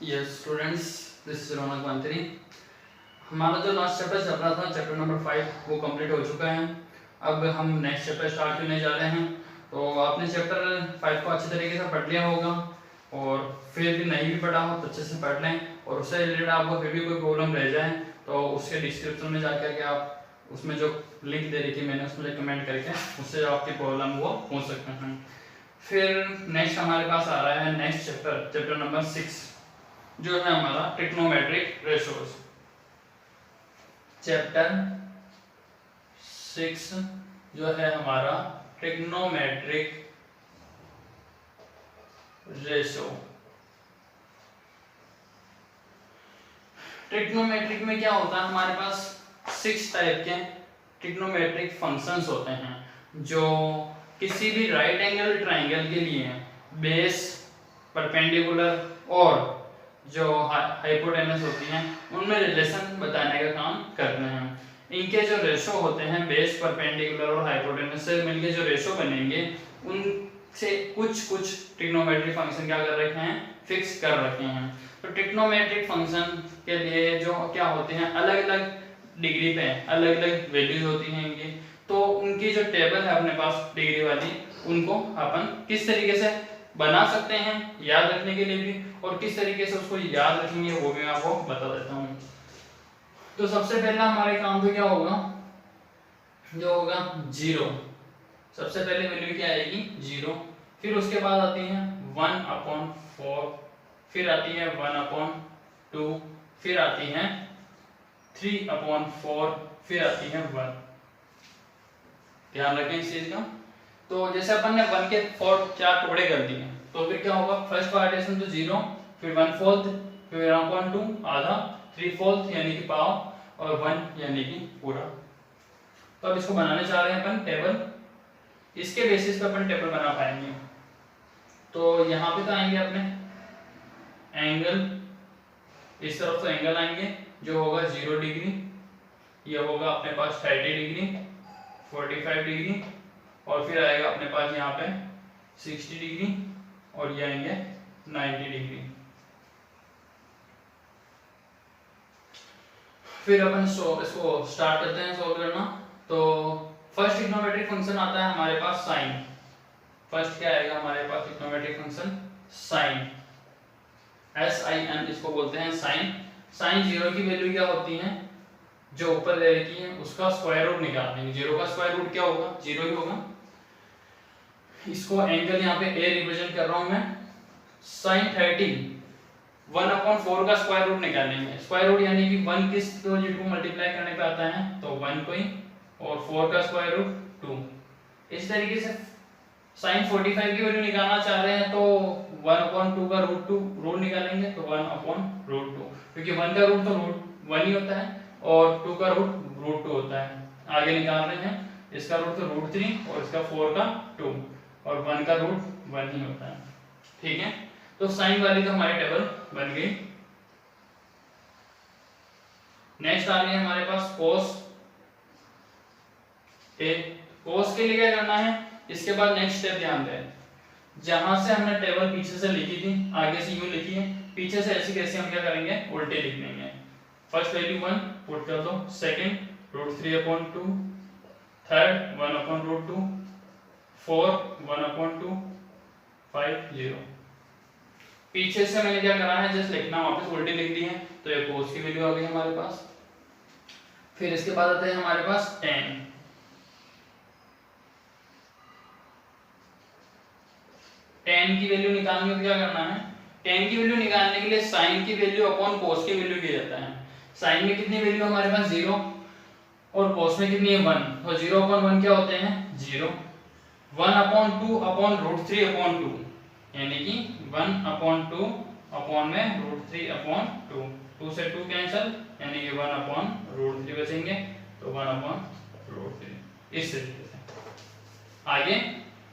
Yes students, this is रौनक मंत्री। हमारा जो लास्ट चैप्टर चल रहा था, चैप्टर नंबर 5, वो कंप्लीट हो चुका है। अब हम नेक्स्ट चैप्टर स्टार्ट करने जा रहे हैं। तो आपने चैप्टर 5 को अच्छी तरीके से पढ़ लिया होगा, और फिर भी नहीं भी पढ़ा हो तो अच्छे से पढ़ लें। और उससे रिलेटेड आपको फिर भी कोई प्रॉब्लम रह जाए तो उसके डिस्क्रिप्शन में जाकर के आप उसमें जो लिंक दे रही थी मैंने, उसमें कमेंट करके उससे आपकी प्रॉब्लम वो पूछ सकते हैं। फिर नेक्स्ट हमारे पास आ रहा है नेक्स्ट चैप्टर, चैप्टर नंबर 6, जो है हमारा ट्रिग्नोमेट्रिक रेशोज। चैप्टर 6 जो है हमारा ट्रिग्नोमेट्रिक रेशो। ट्रिग्नोमेट्रिक में क्या होता है, हमारे पास 6 टाइप के ट्रिग्नोमेट्रिक फंक्शंस होते हैं, जो किसी भी राइट एंगल ट्राइंगल के लिए बेस, परपेंडिकुलर और जो हाइपोटेनस होती हैं उनमें रिलेशन बताने का काम करते हैं। इनके जो रेशो होते हैं, बेस, परपेंडिकुलर और हाइपोटेनस से मिलके जो रेशो बनेंगे, उनसे कुछ ट्रिग्नोमेट्रिक फंक्शन क्या कर रखे हैं, फिक्स कर रखे हैं। तो ट्रिग्नोमेट्रिक फंक्शन के लिए जो क्या होते हैं, अलग अलग डिग्री पे अलग अलग वैल्यूज होती हैं इनकी। तो उनकी जो टेबल है अपने पास डिग्री वाली, उनको अपन किस तरीके से बना सकते हैं याद रखने के लिए भी, और किस तरीके से उसको याद रखेंगे वो भी मैं आपको बता देता हूँ। तो सबसे पहला हमारे काम पे क्या होगा, जो होगा 0। सबसे पहले वैल्यू क्या आएगी, 0। फिर उसके बाद आती है 1/4, फिर आती है 1/2, फिर आती है 3/4, फिर आती है 1। ध्यान रखें इस चीज का। तो जैसे अपन ने 1 के 4 टुकड़े कर दिए, तो फिर क्या होगा, फर्स्ट पार्टीशन तो 0, फिर 1/4, फिर 1/2 आधा, 3/4 यानी कि पाव, और 1 यानी कि पूरा। तो अब इसको बनाने चाह रहे हैं अपन टेबल, इसके बेसिस पे अपन टेबल बना पाएंगे। तो यहाँ पे तो आएंगे अपने एंगल, इस तरफ तो एंगल आएंगे जो होगा 0 डिग्री, ये होगा अपने पास 30 डिग्री, 45 डिग्री, और फिर आएगा अपने पास यहाँ पे 60 डिग्री, और ये आएंगे 90 डिग्री। फिर अपन इसको स्टार्ट करते हैं सॉल्व करना। तो फर्स्ट ट्रिग्नोमेट्रिक फंक्शन आता है हमारे पास साइन। फर्स्ट क्या आएगा हमारे पास ट्रिग्नोमेट्रिक फंक्शन, साइन, SIN इसको बोलते हैं साइन। साइन 0 की वैल्यू क्या होती है, जो ऊपर दे रखी है उसका स्क्वायर रूट निकाल देंगे। 0 का स्क्वायर रूट क्या होगा, 0 ही होगा। इसको एंगल यहाँ पे A रिप्रेजेंट कर रहा हूं मैं। साइन 30, 1/4 का स्क्वायर रूट निकालेंगे। स्क्वायर रूट यानी कि 1 किस वैल्यू को मल्टीप्लाई करने पे आता है, तो 1 को ही, और 4 का स्क्वायर रूट 2। इस तरीके से साइन 45 की वैल्यू निकालना चाह रहे हैं तो 1/2 का रूट निकालेंगे, तो 1/2, क्योंकि 1 का रूट तो रूट 1 ही होता है, और 2 का रूट 2 होता है। आगे निकाल रहे हैं, इसका रूट तो रूट 3, और इसका 4 का 2, और 1 का रूट 1 ही होता है। ठीक है, तो साइन वाली तो हमारी टेबल बन गई। नेक्स्ट आ रही है हमारे पास कोस। कोस के लिए क्या करना है, इसके बाद नेक्स्ट स्टेप ध्यान दें। जहां से हमने टेबल पीछे से लिखी थी, आगे से यूं लिखी है, पीछे से ऐसे कैसे हम क्या करेंगे, उल्टे लिख लेंगे। फर्स्ट वैल्यू 1 पुट कर दो, सेकंड √3/2, थर्ड 1/2, 4 1/2, 5 0। पीछे से मैंने क्या करा है, जस्ट लिखना वापस उल्टी लिख दी है, तो ये कोस की वैल्यू आ गई हमारे पास। फिर इसके बाद आता है हमारे पास tan। tan की वैल्यू निकालनी हो तो क्या करना है, tan की वैल्यू निकालने के लिए sin की वैल्यू अपॉन cos की वैल्यू किया जाता है। sin में कितनी वैल्यू हमारे पास 0, और cos में कितनी है 1, तो 0/1 क्या होते हैं 0। 1/2/√3/2 यानी कि 1/2 अपॉन में √3/2, 2 से 2 कैंसिल, यानी कि 1/√3 बचेंगे, तो 1/√3। इस तरीके से आगे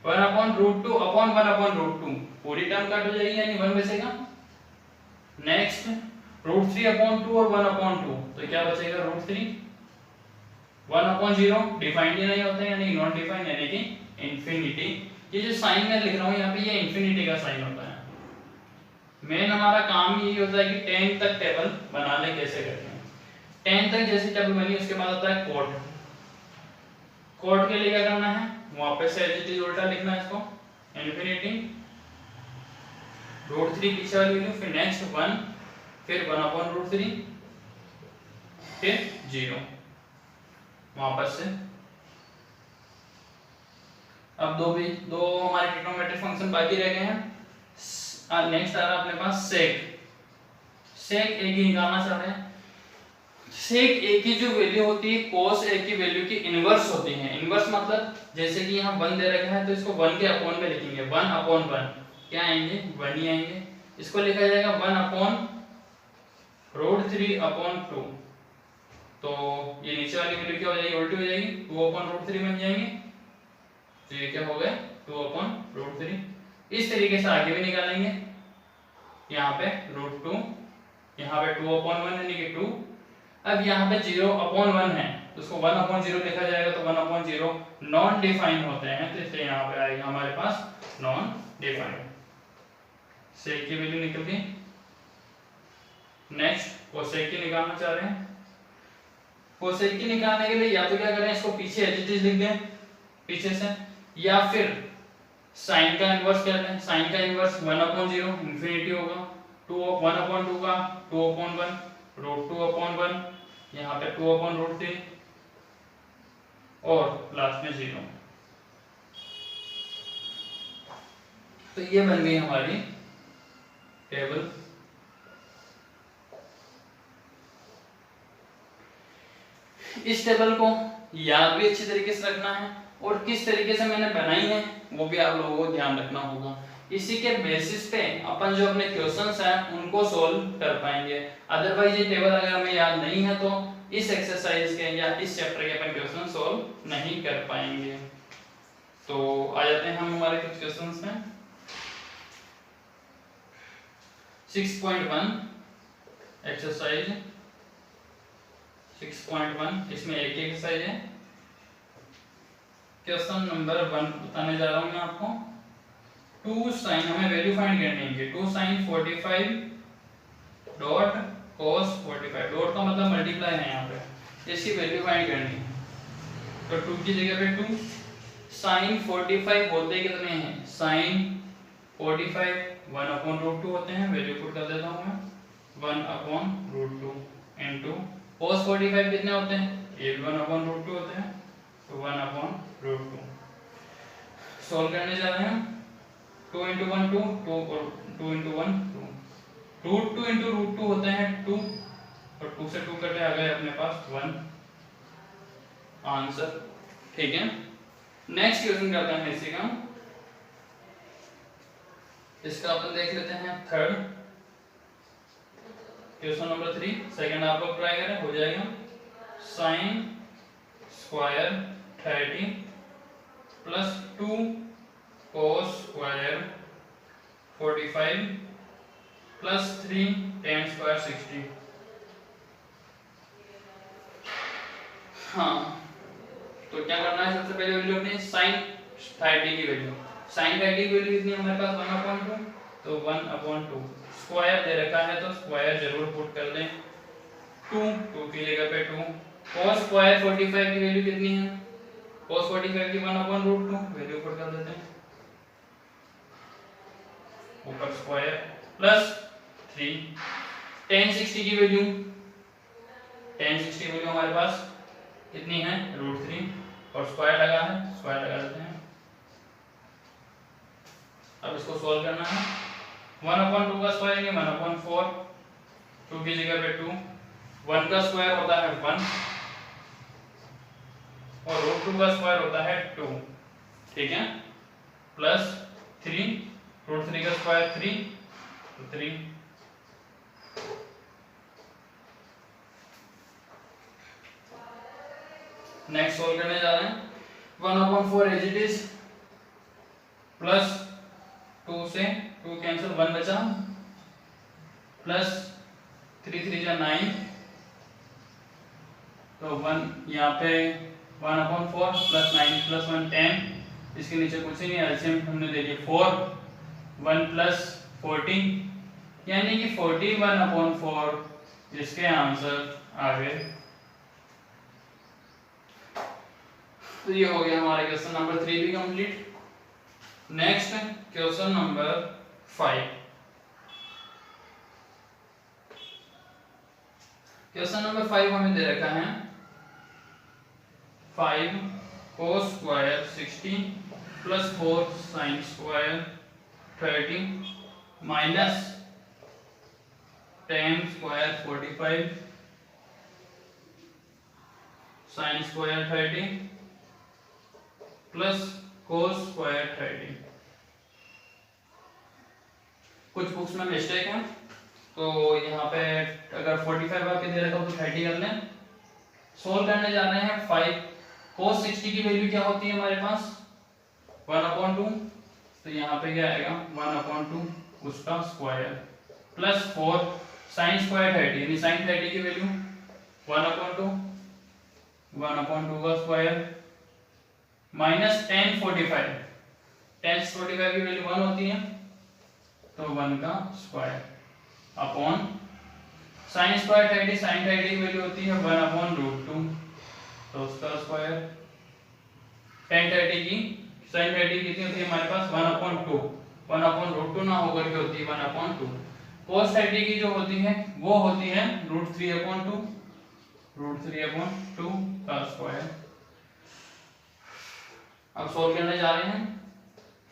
1/√2 अपॉन 1/√2, पूरी टर्म कट हो जाएगी, यानी 1 बचेगा। नेक्स्ट √3/2 और 1/2, तो क्या बचेगा √3। 1/0 डिफाइंड ही नहीं होता है, यानी नॉन डिफाइंड, यानी कि इंफिनिटी। ये जो साइन मैं लिख रहा हूँ यहाँ पे, ये इंफिनिटी का साइन होता है। मेन हमारा काम यही होता है कि 10 तक टेबल बना ले कैसे करते हैं। 10 तक जैसे टेबल बनी उसके बाद आता है कोड। कोड के लिए क्या करना है, वापस से एज इट इज उल्टा लिखना है इसको, इन्फिनिटी √3 पीछे वाली वैल्यू, फिर नेक्स्ट 1, फिर 1/√3, फिर 0 वापस से। अब दो हमारे ट्रिग्नोमेट्रिक फंक्शन बाकी रह गए हैं। नेक्स्ट आ रहा है अपने पास सेक। सेक ए की निकालना चाह रहे हैं। सेक ए की जो वैल्यू होती है कोस ए की वैल्यू की इनवर्स होती है। इनवर्स मतलब जैसे कि यहाँ 1 दे रखा है तो इसको 1 के अपॉन में लिखेंगे, 1/1 क्या आएंगे 1 ही आएंगे। इसको लिखा जाएगा 1/√3/2। तो ये नीचे वाली वैल्यू क्या हो जाएगी, उल्टी हो जाएगी, 2/√3 बन जाएंगे। तो ये क्या हो गया 2/√3। इस तरीके से आगे भी निकालेंगे, यहाँ पे √2, यहाँ पे 2/1 यानी कि 2। अब यहाँ पे 0/1 है तो उसको 1/0 लिखा जाएगा, तो 1/0 नॉन डिफाइन होते हैं, तो इसलिए यहाँ पे आएगा हमारे पास नॉन डिफाइंड। सेक की वैल्यू निकल गई। नेक्स्ट कोसेक की निकालना चाह रहे हैं। कोसेक की निकालने के लिए या तो क्या करें, इसको पीछे एज इट इज लिख दें पीछे से, या फिर साइन का इनवर्स कर लें। साइन का इनवर्स 1/0 इंफिनिटी होगा, 1/2 का 2/1, √2/1, यहाँ पे 2/√3 और लास्ट में 0। तो ये बन गई हमारी टेबल। इस टेबल को याद भी अच्छी तरीके से रखना है और किस तरीके से मैंने बनाई है वो भी आप लोगों को ध्यान रखना होगा। इसी के बेसिस पे अपन जो अपने क्वेश्चंस हैं उनको सोल्व कर पाएंगे। अदरवाइज ये टेबल अगर हमें याद नहीं है तो इस एक्सरसाइज के या इस चैप्टर के अपन क्वेश्चन सोल्व नहीं कर पाएंगे। तो आ जाते हैं हम हमारे कुछ क्वेश्चंस में। 6.1 एक्सरसाइज 6.1, इसमें एक एक्सरसाइज है। क्वेश्चन नंबर 1 बताने जा रहा हूं मैं आपको। 2 sin, हमें वैल्यू फाइंड करनी है। 2 sin 45 डॉट cos 45, डॉट का मतलब मल्टीप्लाई है यहाँ पे, इसकी वैल्यू फाइंड करनी है। तो 2 की जगह पे 2, sin 45 होते कितने हैं, sin 45 1/√2 होते हैं, वैल्यू पुट कर देता हूँ मैं 1/√2 इनटू cos 45 कितने होते हैं, ये भी 1/√2 होते हैं, तो 1/√2। सॉल्व करने जा रहे हैं। 2 × 1 2, 2 और 2 × 1 2, √2 × √2 होते हैं 2, और 2 से 2 कटे आ गए अपने पास 1 आंसर। ठीक है, नेक्स्ट क्वेश्चन करते हैं इसी का। इसका अपन देख लेते हैं थर्ड क्वेश्चन नंबर 3। सेकंड आप लोग ट्राई करें, हो जाएगा। sin square 30 plus 2 cos square 45 plus 3 tan square 60। हाँ, तो क्या करना है, सबसे पहले वैल्यू अपनी sin 30 की वैल्यू, sin 30 की वैल्यू कितनी है हमारे पास 1/2, तो 1/2 स्क्वायर दे रखा है तो स्क्वायर जरूर पुट कर दें। 2 की जगह पे 2, cos स्क्वायर 45 की वैल्यू कितनी है, cos 45 की 1/√2 वैल्यू पुट कर देते हैं, ऊपर स्क्वायर प्लस 3 tan 60 की वैल्यू, tan 60 की वैल्यू हमारे पास कितनी है √3, और स्क्वायर लगा है, स्क्वायर लगा देते हैं। अब इसको सॉल्व करना है। 1/2 का स्क्वायर यानी 1/4, 2 की जगह पे 2, 1 का स्क्वायर होता है 1 और √2 का स्क्वायर होता है 2, ठीक है, प्लस 3, √3 का स्क्वायर 3, तो 3। नेक्स्ट सॉल्व करने जा रहे हैं। 1/4 एज इट इज, प्लस 2 से 2 कैंसिल, 1 बचा, प्लस 3 3 जा 9, तो 1 यहाँ पे 1/4 प्लस 9 प्लस 1 10, इसके नीचे कुछ ही नहीं, एलसीएम हमने ले लिया 4, 1 प्लस 14 यानी कि 41/4, जिसके आंसर आ गए। तो ये हो गया हमारे क्वेश्चन नंबर 3 भी complete. Next question number 5। Question number 5 हमें दे रखा है 5 cos square 60 plus 4 sin square 30 minus tan square 45 sin square 30 plus cos square 30। कुछ बुक्स में मिस्टेक है, तो यहाँ पे अगर 45 आपके दे रखा हो तो 30 कर लें। सोल्व करने जा रहे हैं 5 cos 60 की वैल्यू क्या होती है हमारे पास 1/2, तो यहाँ पे क्या आएगा 1/2 उसका स्क्वायर प्लस 4 sin स्क्वायर 30, यानी sin 30 की वैल्यू 1/2 का स्क्वायर माइनस tan 45 की वैल्यू 1 होती है, तो 1 का square upon sin square 30, sin 30 की वैल्यू होती है 1/√2, तो उसका स्क्वायर। tan 30 की sin 30 कितनी होती है हमारे पास 1/2, 1/√2 ना होकर के होती है 1/2। cos 30 की जो होती है वो होती है √3/2 का स्क्वायर। अब सोल्व करने जा रहे हैं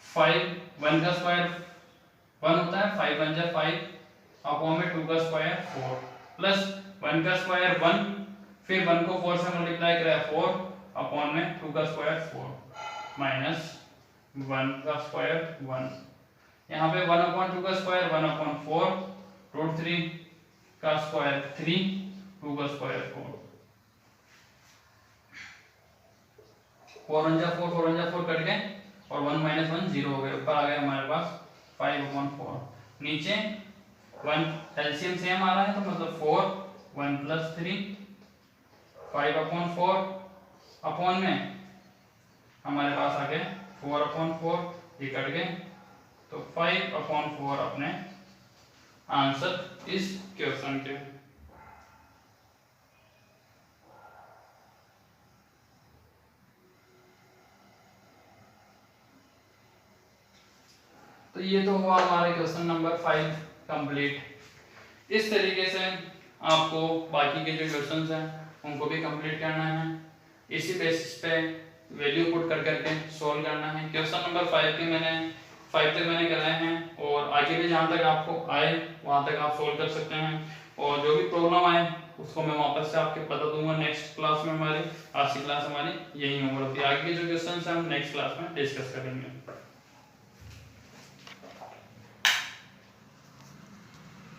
5 1 का स्क्वायर 1 होता है, 5 1 जा 5 अपॉन में 2 का स्क्वायर 4 प्लस 1 का स्क्वायर 1, फिर 1 को 4 से मल्टीप्लाई करा 4 अपॉन में 2 का स्क्वायर 4 माइनस 1 का स्क्वायर 1। यहाँ पे 1/2 का स्क्वायर 1/4 √3 का स्क्वायर 3 2 का स्क्वायर 4 4 1 जा 4 4 1 जा 4 कट गए और 1 - 1 0 हो गए। ऊपर आ गया हमारे पास 5/4, नीचे 1 एलसीएम सेम आ रहा है, तो मतलब 4 1 + 3 5/4 अपॉन में हमारे पास आ गए 4/4, ये कट गए, तो 5/4 अपने आंसर इस क्वेश्चन के। तो ये तो हुआ हमारे क्वेश्चन नंबर 5 कंप्लीट। इस तरीके से आपको बाकी के जो क्वेश्चंस हैं उनको भी कंप्लीट करना है, इसी बेसिस पे वैल्यू पुट कर करके सॉल्व करना है। क्वेश्चन नंबर 5 तक मैंने कराए हैं, और आगे भी जहाँ तक आपको आए वहाँ तक आप सॉल्व कर सकते हैं, और जो भी प्रॉब्लम आए उसको मैं वापस से आपके बता दूंगा नेक्स्ट क्लास में। हमारी आज की क्लास हमारी यही ओवर होती है, आगे के जो क्वेश्चन हैं हम नेक्स्ट क्लास में डिस्कस करेंगे।